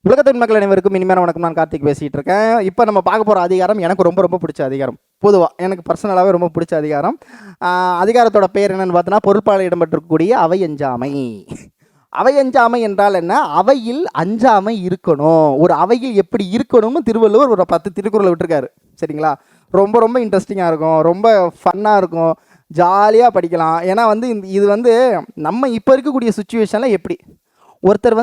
உலகத்தின் மக்கள் அனைவருக்கும் இனிமையான வணக்கம். நான் கார்த்திக் பேசிகிட்டு இருக்கேன். இப்போ நம்ம பார்க்க போகிற அதிகாரம் எனக்கு ரொம்ப ரொம்ப பிடிச்ச அதிகாரம். பொதுவாக எனக்கு பர்சனலாகவே ரொம்ப பிடிச்ச அதிகாரம். அதிகாரத்தோட பேர் என்னென்னு பார்த்தோன்னா, பொருட்பாலில் இடம்பெற்றிருக்கக்கூடிய அவை அஞ்சாமை. அவை அஞ்சாமை என்றால் என்ன? அவையில் அஞ்சாமை இருக்கணும். ஒரு அவையில் எப்படி இருக்கணும்னு திருவள்ளுவர் ஒரு 10 திருக்குறளை விட்டுருக்காரு. சரிங்களா? ரொம்ப ரொம்ப இன்ட்ரெஸ்டிங்காக இருக்கும், ரொம்ப ஃபன்னாக இருக்கும், ஜாலியாக படிக்கலாம். ஏன்னா இது நம்ம இப்போ இருக்கக்கூடிய சுச்சுவேஷனில் எப்படி ஒருத்தர்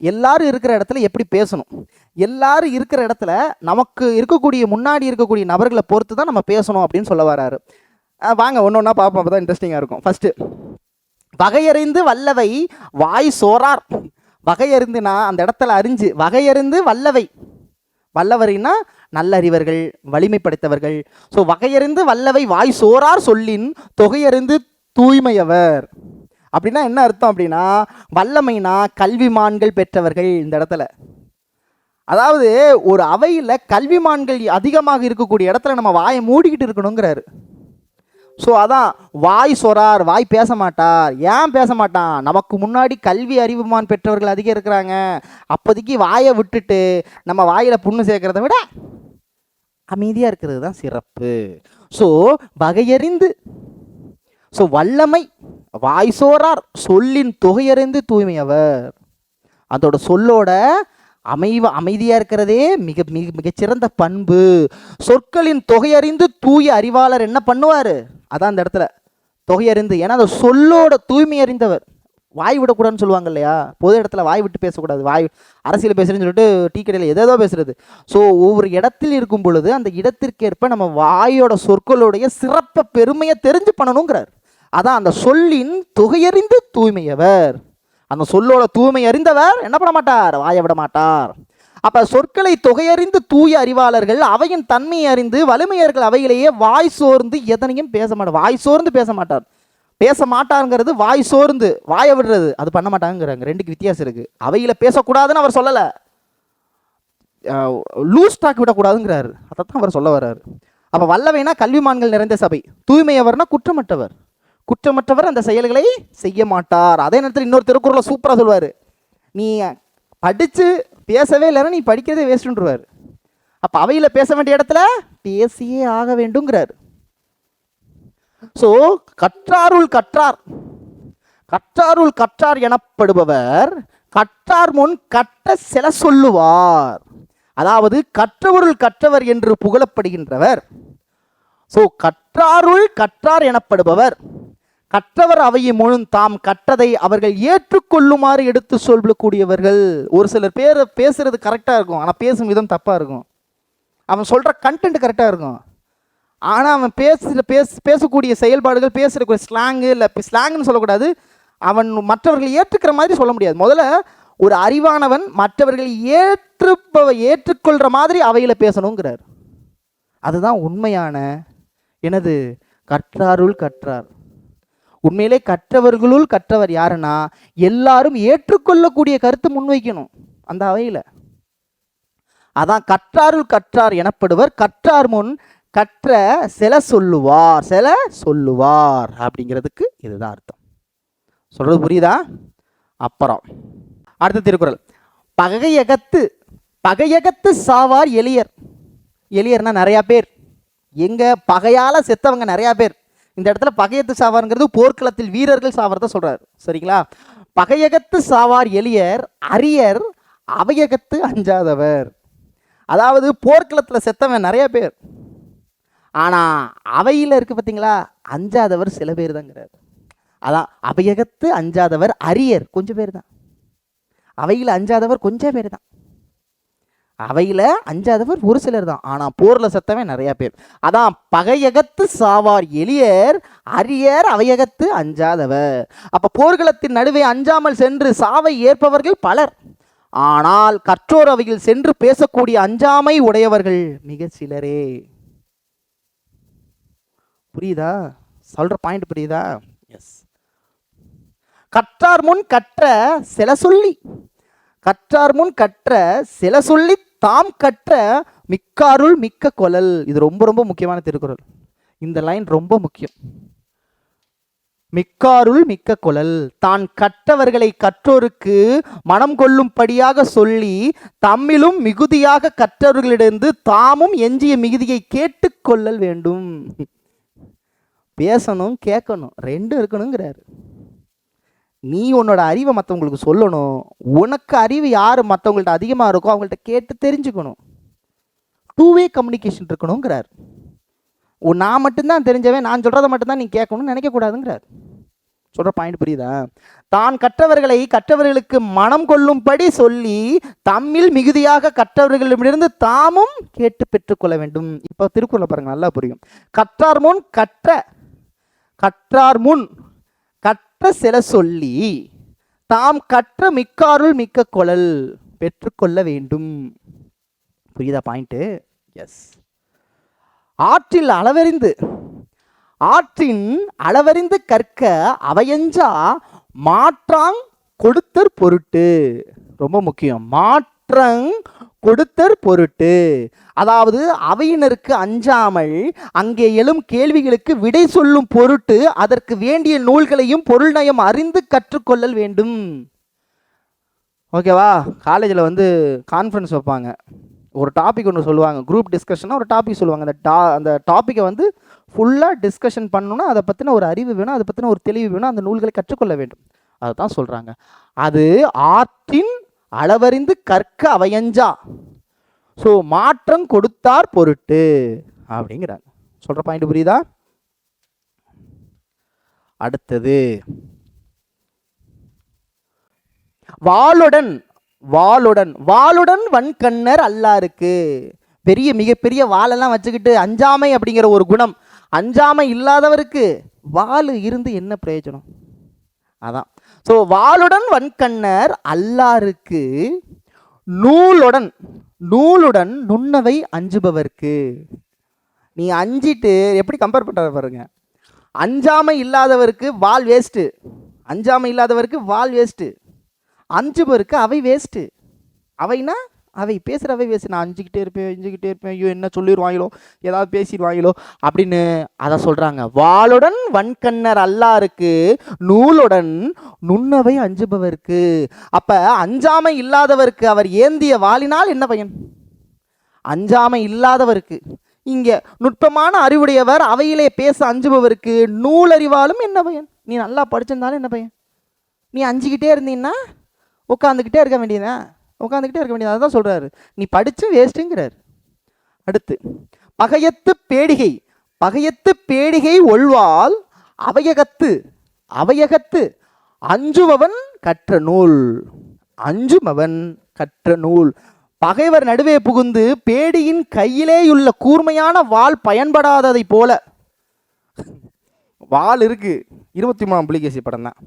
எல்லாரும் இருக்கிற இடத்துல எப்படி பேசணும், எல்லாரும் இருக்கிற இடத்துல நமக்கு இருக்கக்கூடிய முன்னாடி இருக்கக்கூடிய நபர்களை பொறுத்து தான் நம்ம பேசணும் அப்படின்னு சொல்ல வராரு. வாங்க ஒன்று ஒன்றா பார்ப்போம், அப்போ தான் இன்ட்ரெஸ்டிங்காக இருக்கும். ஃபஸ்ட்டு, வகையறிந்து வல்லவை வாய் சோறார். வகையறிந்துனா அந்த இடத்துல அறிஞ்சு, வகையறிந்து வல்லவை, வல்லவரின்னா நல்லறிவர்கள், வலிமை படைத்தவர்கள். ஸோ வகையறிந்து வல்லவை வாய் சோறார் சொல்லின் தொகையறிந்து தூய்மையவர். அப்படின்னா என்ன அர்த்தம் அப்படின்னா, வல்லமைனா கல்விமான்கள் பெற்றவர்கள். இந்த இடத்துல அதாவது ஒரு அவையில் கல்விமான்கள் அதிகமாக இருக்கக்கூடிய இடத்துல நம்ம வாயை மூடிக்கிட்டு இருக்கணுங்கிறாரு. ஸோ அதான் வாய் சொறார், வாய் பேச மாட்டார். ஏன் பேச மாட்டான்? நமக்கு முன்னாடி கல்வி அறிவுமான் பெற்றவர்கள் அதிகம் இருக்கிறாங்க. அப்போதைக்கு வாயை விட்டுட்டு நம்ம வாயில் புண்ணு சேர்க்கறத விட அமைதியாக இருக்கிறது தான் சிறப்பு. ஸோ வகையறிந்து, ஸோ வல்லமை வாய் சோறார் சொல்லின் தொகையறிந்து தூய்மையவர். அதோட சொல்லோட அமைதியாக இருக்கிறதே மிக மிக மிகச்சிறந்த பண்பு. சொற்களின் தொகையறிந்து தூய அறிவாளர் என்ன பண்ணுவார்? அதான் அந்த இடத்துல தொகையறிந்து. ஏன்னா அந்த சொல்லோட தூய்மை அறிந்தவர். வாய் விடக்கூடாதுன்னு சொல்லுவாங்க இல்லையா? பொது இடத்துல வாய் விட்டு பேசக்கூடாது. வாய் அரசியல் பேசுகிறேன்னு சொல்லிட்டு டீ கடையில் எதோ பேசுறது. ஸோ ஒவ்வொரு இடத்தில் இருக்கும் பொழுது அந்த இடத்திற்கேற்ப நம்ம வாயோட சொற்களுடைய சிறப்பை பெருமையை தெரிஞ்சு பண்ணணுங்கிறார். அதான் அந்த சொல்லின் தொகையறிந்து தூய்மையவர். அந்த சொல்லோட தூய்மை அறிந்தவர் என்ன பண்ண மாட்டார்? வாய விட மாட்டார். அப்ப சொற்களை தொகையறிந்து தூய அறிவாளர்கள் அவையின் தன்மையை அறிந்து வலிமையர்கள் அவையிலேயே வாய் சோர்ந்து எதனையும் பேச மாட்டார். வாய் சோர்ந்து பேச மாட்டார். பேச மாட்டாருங்கிறது வாய் சோர்ந்து வாயை விடுறது, அது பண்ண மாட்டாங்கிறாங்க. ரெண்டுக்கு வித்தியாசம் இருக்கு. அவையில பேசக்கூடாதுன்னு அவர் சொல்லலை, லூஸ் டாக் விடக்கூடாதுங்கிறாரு. அதைத்தான் அவர் சொல்ல வர்றாரு. அப்ப வல்லவைனா கல்விமான்கள் நிறைந்த சபை, தூய்மையவர்னா குற்றமற்றவர். குற்றமற்றவர் அந்த செயல்களை செய்ய மாட்டார். அதே நேரத்தில் இன்னொரு திருக்குறளை சூப்பராக சொல்வார், நீ படித்து பேசவே இல்லைன்னா நீ படிக்கிறதே வேஸ்ட்டுருவார். அப்போ அவையில் பேச வேண்டிய இடத்துல பேசியே ஆக வேண்டுங்கிறார். ஸோ கற்றாருள் கற்றார், கற்றாருள் கற்றார் எனப்படுபவர் கற்றார் முன் கட்ட சில சொல்லுவார். அதாவது கற்றவருள் கற்றவர் என்று புகழப்படுகின்றவர். ஸோ கற்றாருள் கற்றார் எனப்படுபவர், கற்றவர் அவையை முழு தாம் கற்றதை அவர்கள் ஏற்றுக்கொள்ளுமாறு எடுத்து சொல்லக்கூடியவர்கள். ஒரு சிலர் பேர் பேசுறது கரெக்டாக இருக்கும், ஆனால் பேசும் விதம் தப்பாக இருக்கும். அவன் சொல்கிற கண்டென்ட் கரெக்டாக இருக்கும், ஆனால் அவன் பேசக்கூடிய செயல்பாடுகள், பேசுகிற ஸ்லாங்கு, இல்லை ஸ்லாங்குன்னு சொல்லக்கூடாது, அவன் மற்றவர்களை ஏற்றுக்கிற மாதிரி சொல்ல முடியாது. முதல்ல ஒரு அறிவானவன் மற்றவர்களை ஏற்றுக்கொள்கிற மாதிரி அவையில் பேசணுங்கிறார். அதுதான் உண்மையான எனது கற்றாருள் கற்றார். உண்மையிலே கற்றவர்களுள் கற்றவர் யாருன்னா, எல்லாரும் ஏற்றுக்கொள்ளக்கூடிய கருத்து முன்வைக்கணும் அந்த அவையில். அதான் கற்றாருள் கற்றார் எனப்படுவர் கற்றார் முன் கற்ற சில சொல்லுவார், சில சொல்லுவார் அப்படிங்கிறதுக்கு இதுதான் அர்த்தம். சொல்றது புரியுதா? அப்புறம் அடுத்த திருக்குறள், பகையகத்து, பகையகத்து சாவார் எளியர். எளியர்னா நிறையா பேர், எங்க பகையால் செத்தவங்க நிறையா பேர். இந்த இடத்துல பகையத்து சாவார்ங்கிறது போர்க்களத்தில் வீரர்கள் சாவார்த சொல்றாரு. சரிங்களா? பகையகத்து சாவார் எளியர் அரியர் அவையகத்து அஞ்சாதவர். அதாவது போர்க்களத்தில் செத்தவன் நிறைய பேர், ஆனால் அவையில் இருக்கு பார்த்தீங்களா, அஞ்சாதவர் சில பேர் தாங்கிறார். அதான் அவையகத்து அஞ்சாதவர் அரியர் கொஞ்சம் பேர் தான், அவையில் அஞ்சாதவர் கொஞ்சம் பேர் தான். அவையில் அஞ்சாதவர் ஒரு சிலர் தான், ஆனால் போரில் செத்தவன் நிறையா பேர். அதான் பகையகத்து சாவார் எளியர் அரியர் அவையகத்து அஞ்சாதவர். அப்போ போர்களத்தின் நடுவே அஞ்சாமல் சென்று சாவை ஏற்பவர்கள் பலர், ஆனால் கற்றோர் அவையில் சென்று பேசக்கூடிய அஞ்சாமை உடையவர்கள் மிக சிலரே. புரியுதா? சொல்ற பாயிண்ட் புரியுதா? எஸ். கற்றார் முன் கற்ற சில சொல்லி, கற்றார் முன் கற்ற சில சொல்லி தாம் கற்ற மிக்காருள் மிக்க கொலல். இது ரொம்ப ரொம்ப முக்கியமான திருக்குறள். இந்த லைன் ரொம்ப முக்கியம். மிக்காருள் மிக்க கொளல். தான் கற்றவர்களை கற்றோருக்கு மனம் கொள்ளும்படியாக சொல்லி தம்மிலும் மிகுதியாக கற்றவர்களிடந்து தாமும் எஞ்சிய மிகுதியை கேட்டுக்கொள்ளல் வேண்டும். பேசணும், கேட்கணும், ரெண்டும் இருக்கணுங்கிறாரு. நீ உன்னோட அறிவை மற்றவங்களுக்கு சொல்லணும். உனக்கு அறிவு யார் மற்றவங்கள்ட்ட அதிகமாக இருக்கோ அவங்கள்ட்ட கேட்டு தெரிஞ்சுக்கணும். டூவே கம்யூனிகேஷன் இருக்கணுங்கிறார். நான் மட்டும்தான் தெரிஞ்சவன், நான் சொல்கிறத மட்டும்தான் நீ கேட்கணும்னு நினைக்கக்கூடாதுங்கிறார். சொல்கிற பாயிண்ட் புரியுதா? தான் கற்றவர்களுக்கு மனம் கொள்ளும்படி சொல்லி தம்மில் மிகுதியாக கற்றவர்களிடமிருந்து தாமும் கேட்டு பெற்றுக்கொள்ள வேண்டும். இப்போ திருக்குறளை பாருங்க, நல்லா புரியும். கற்றார் முன் கற்ற சில சொல்லி தாம் கற்ற மிக்காருள் மிக்க கொளல் பெற்றுக்கொள்ள வேண்டும். புரியுதா பாயிண்ட்டு? எஸ். ஆற்றின் அளவறிந்து கற்க அவையஞ்சா மாற்றாங் கொடுத்தற் பொருட்டு. ரொம்ப முக்கியம், மாற்றங் கொடுத்தற் பொருட்டு. அதாவது அவையினருக்கு அஞ்சாமல் அங்கே எழும் கேள்விகளுக்கு விடை சொல்லும் பொருட்டு அதற்கு வேண்டிய நூல்களையும் பொருள் நயம் அறிந்து கற்றுக்கொள்ளல் வேண்டும். ஓகேவா? காலேஜில் கான்ஃபரன்ஸ் வைப்பாங்க, ஒரு டாபிக் ஒன்று சொல்லுவாங்க, குரூப் டிஸ்கஷனாக ஒரு டாபிக் சொல்லுவாங்க. அந்த டாப்பிக்கை ஃபுல்லாக டிஸ்கஷன் பண்ணணுன்னா அதை பற்றின ஒரு அறிவு வேணும், அதை பற்றின ஒரு தெளிவு வேணும், அந்த நூல்களை கற்றுக்கொள்ள வேண்டும். அதை தான் சொல்கிறாங்க. அது ஆற்றின் அளவறிந்து கற்க அவையஞ்சா, ஸோ மாற்றம் கொடுத்தார் பொருட்டு அப்படிங்கிறாங்க. சொல்கிற பாயிண்ட் புரியுதா? அடுத்தது வாளுடன் வன்கண்ணர் அல்லாருக்கு. மிகப்பெரிய வாளெல்லாம் வச்சுக்கிட்டு அஞ்சாமை அப்படிங்கிற ஒரு குணம், அஞ்சாமை இல்லாதவருக்கு வாள் இருந்து என்ன பிரயோஜனம்? அதான். ஸோ வாளுடன் வன்கண்ணர் அல்லாருக்கு நூலுடன் நுண்ணவை அஞ்சுபவர்க்கு. நீ அஞ்சிட்டு எப்படி கம்பேர் பண்ணுற பாருங்க. அஞ்சாமை இல்லாதவருக்கு வாள் வேஸ்ட்டு, அஞ்சுபவருக்கு அவை வேஸ்ட்டு. அவைனா அவை பேசுகிற அவை வேஸ்ட்டு. நான் அஞ்சிக்கிட்டே இருப்பேன், ஐயோ என்ன சொல்லிடுவாங்களோ, ஏதாவது பேசிடுவாங்களோ அப்படின்னு அதை சொல்கிறாங்க. வாளுடன் வன்கண்ணர் அல்லாருக்கு நூலுடன் நுண்ணவை அஞ்சுபவர்க்கு. அப்போ அஞ்சாமை இல்லாதவருக்கு அவர் ஏந்திய வாளினால் என்ன பயன்? அஞ்சாமை இல்லாதவருக்கு. இங்கே நுட்பமான அறிவுடையவர் அவையிலே பேச அஞ்சுபவருக்கு நூலறிவாலும் என்ன பயன்? நீ நல்லா படிச்சிருந்தாலும் என்ன பயன்? நீ அஞ்சிக்கிட்டே இருந்தீங்கன்னா உட்காந்துக்கிட்டே இருக்க வேண்டியதான். அதான் சொல்கிறாரு, நீ படித்து வேஸ்ட்டுங்கிறார். அடுத்து பகையத்து பேடிகை ஒழ்வால் அவையகத்து அஞ்சுபவன் கற்ற நூல். பகைவர் நடுவே புகுந்து பேடியின் கையிலேயுள்ள கூர்மையான வாள் பயன்படாததை போல. வாள் இருக்கு, 23ஆம் புலிகேசி படம் தான்.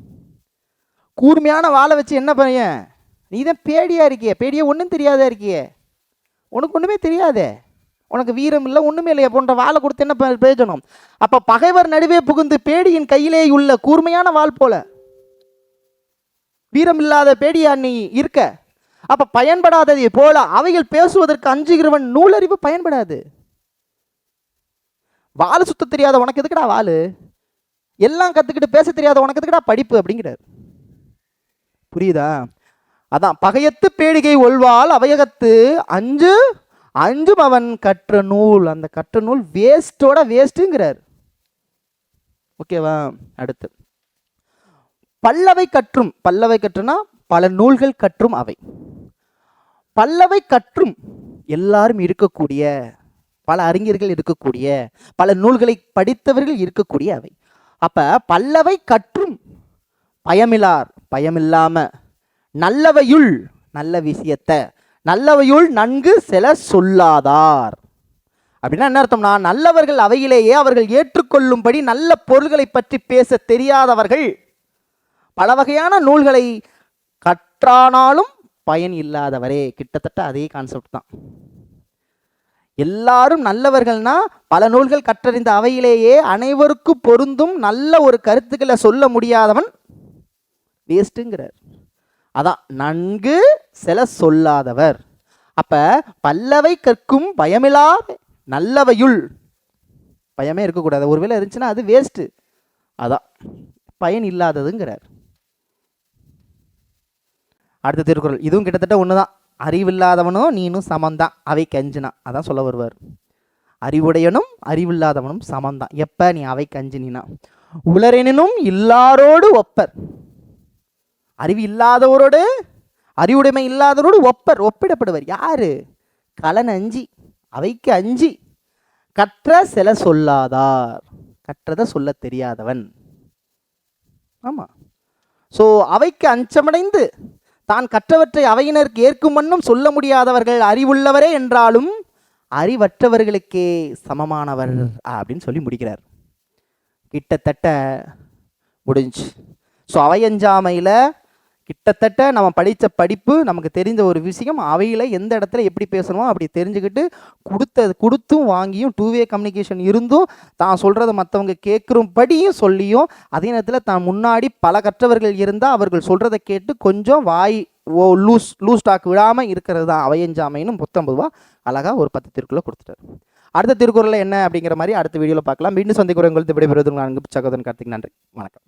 கூர்மையான வாளை வச்சு என்ன பையன்? நீ தான் பேடியா ஒன்றும் தெரியாதா இருக்கியே, உனக்கு ஒன்றுமே தெரியாதே, உனக்கு வீரம் இல்லை, ஒன்றுமே இல்லையா போன்ற வாளை கொடுத்து என்ன பிரயோஜனம்? அப்போ பகைவர் நடுவே புகுந்து பேடியின் கையிலே உள்ள கூர்மையான வாள் போல வீரம் இல்லாத பேடியா நீ இருக்க. அப்போ பயன்படாததை போல அவைகள் பேசுவதற்கு அஞ்சுகிறவன் நூலறிவு பயன்படாது. வாள் சுத்த தெரியாத உனக்கு எதுக்குடா வாள்? எல்லாம் கற்றுக்கிட்டு பேச தெரியாத உனக்கு எதுக்குடா படிப்பு அப்படிங்கிறார். புரியுதா? அதான் பகையத்து பேடிகை ஒழ்வால் அவையகத்து அஞ்சும் அவன் கற்ற நூல். அந்த கற்ற நூல் வேஸ்ட்டுங்கிறார். ஓகேவா? அடுத்து பல்லவை கற்றுனா பல நூல்கள் கற்றும் அவை. பல்லவை கற்றும் எல்லாரும் இருக்கக்கூடிய, பல அறிஞர்கள் இருக்கக்கூடிய, பல நூல்களை படித்தவர்கள் இருக்கக்கூடிய அவை. அப்ப பல்லவை கற்றும் பயமில்லாம நல்லவையுள் நல்ல விஷயத்தை நல்லவையுள் நன்கு செல சொல்லாதார். அப்படின்னா என்ன அர்த்தம்னா, நல்லவர்கள் அவையிலேயே அவர்கள் ஏற்றுக்கொள்ளும்படி நல்ல பொருள்களை பற்றி பேச தெரியாதவர்கள் பல வகையான நூல்களை கற்றானாலும் பயன் இல்லாதவரே. கிட்டத்தட்ட அதே கான்செப்ட் தான். எல்லாரும் நல்லவர்கள்னா பல நூல்கள் கற்றறிந்த அவையிலேயே அனைவருக்கும் பொருந்தும் நல்ல ஒரு கருத்துக்களை சொல்ல முடியாதவன் வேஸ்ட்டுங்கிறார். அதான் நன்கு செல சொல்லாதவர். அப்ப பல்லவை கற்கும் பயமில்லாத நல்லவையுள் பயமே இருக்கக்கூடாது. ஒருவேளை இருந்துச்சுன்னா அது வேஸ்ட்டு. அதான் பயன் இல்லாததுங்கிறார். அடுத்த திருக்குறள் இதுவும் கிட்டத்தட்ட ஒண்ணுதான். அறிவில்லாதவனும் நீனும் சமந்தான், அவைக்கு அஞ்சுனா. அதான் சொல்ல வருவார். அறிவுடையனும் அறிவில்லாதவனும் சமந்தான், எப்ப நீ அவைக்கு அஞ்சினா. உளரெனினும் இல்லாரோடு ஒப்பர். அறிவு இல்லாதவரோடு அறிவுடைமை இல்லாதவரோடு ஒப்பர், ஒப்பிடப்படுவர். யாரு? கலன் அஞ்சி, அவைக்கு அஞ்சி, கற்ற சில சொல்லாதார், கற்றதை சொல்ல தெரியாதவன். ஆமா. ஸோ அவைக்கு அச்சமடைந்து தான் கற்றவற்றை அவையினருக்கு ஏற்கும் வண்ணம் சொல்ல முடியாதவர்கள் அறிவுள்ளவரே என்றாலும் அறிவற்றவர்களுக்கே சமமானவர் அப்படின்னு சொல்லி முடிக்கிறார். கிட்டத்தட்ட முடிஞ்சு. ஸோ அவையஞ்சாமையில் கிட்டத்தட்ட நம்ம படித்த படிப்பு, நமக்கு தெரிஞ்ச ஒரு விஷயம், அவையில் எந்த இடத்துல எப்படி பேசணுமோ அப்படி தெரிஞ்சுக்கிட்டு கொடுத்தும் வாங்கியும் 2-வே கம்யூனிகேஷன் இருந்தும் தான் சொல்கிறத மற்றவங்க கேட்குறபடியும் சொல்லியும் அதே நேரத்தில் தான் முன்னாடி பல கற்றவர்கள் இருந்தால் அவர்கள் சொல்கிறத கேட்டு கொஞ்சம் லூஸ் டாக் விடாமல் இருக்கிறது தான் அவையஞ்சாமைன்னு 19 அழகாக ஒரு 10 திருக்குறளை கொடுத்துட்டார். அடுத்த திருக்குறளில் என்ன அப்படிங்கிற மாதிரி அடுத்த வீடியோவில் பார்க்கலாம். மீண்டும் சந்திக்கிறவங்களுக்கு விடைபெறுவது நான் சகோதரன் கார்த்திக். நன்றி, வணக்கம்.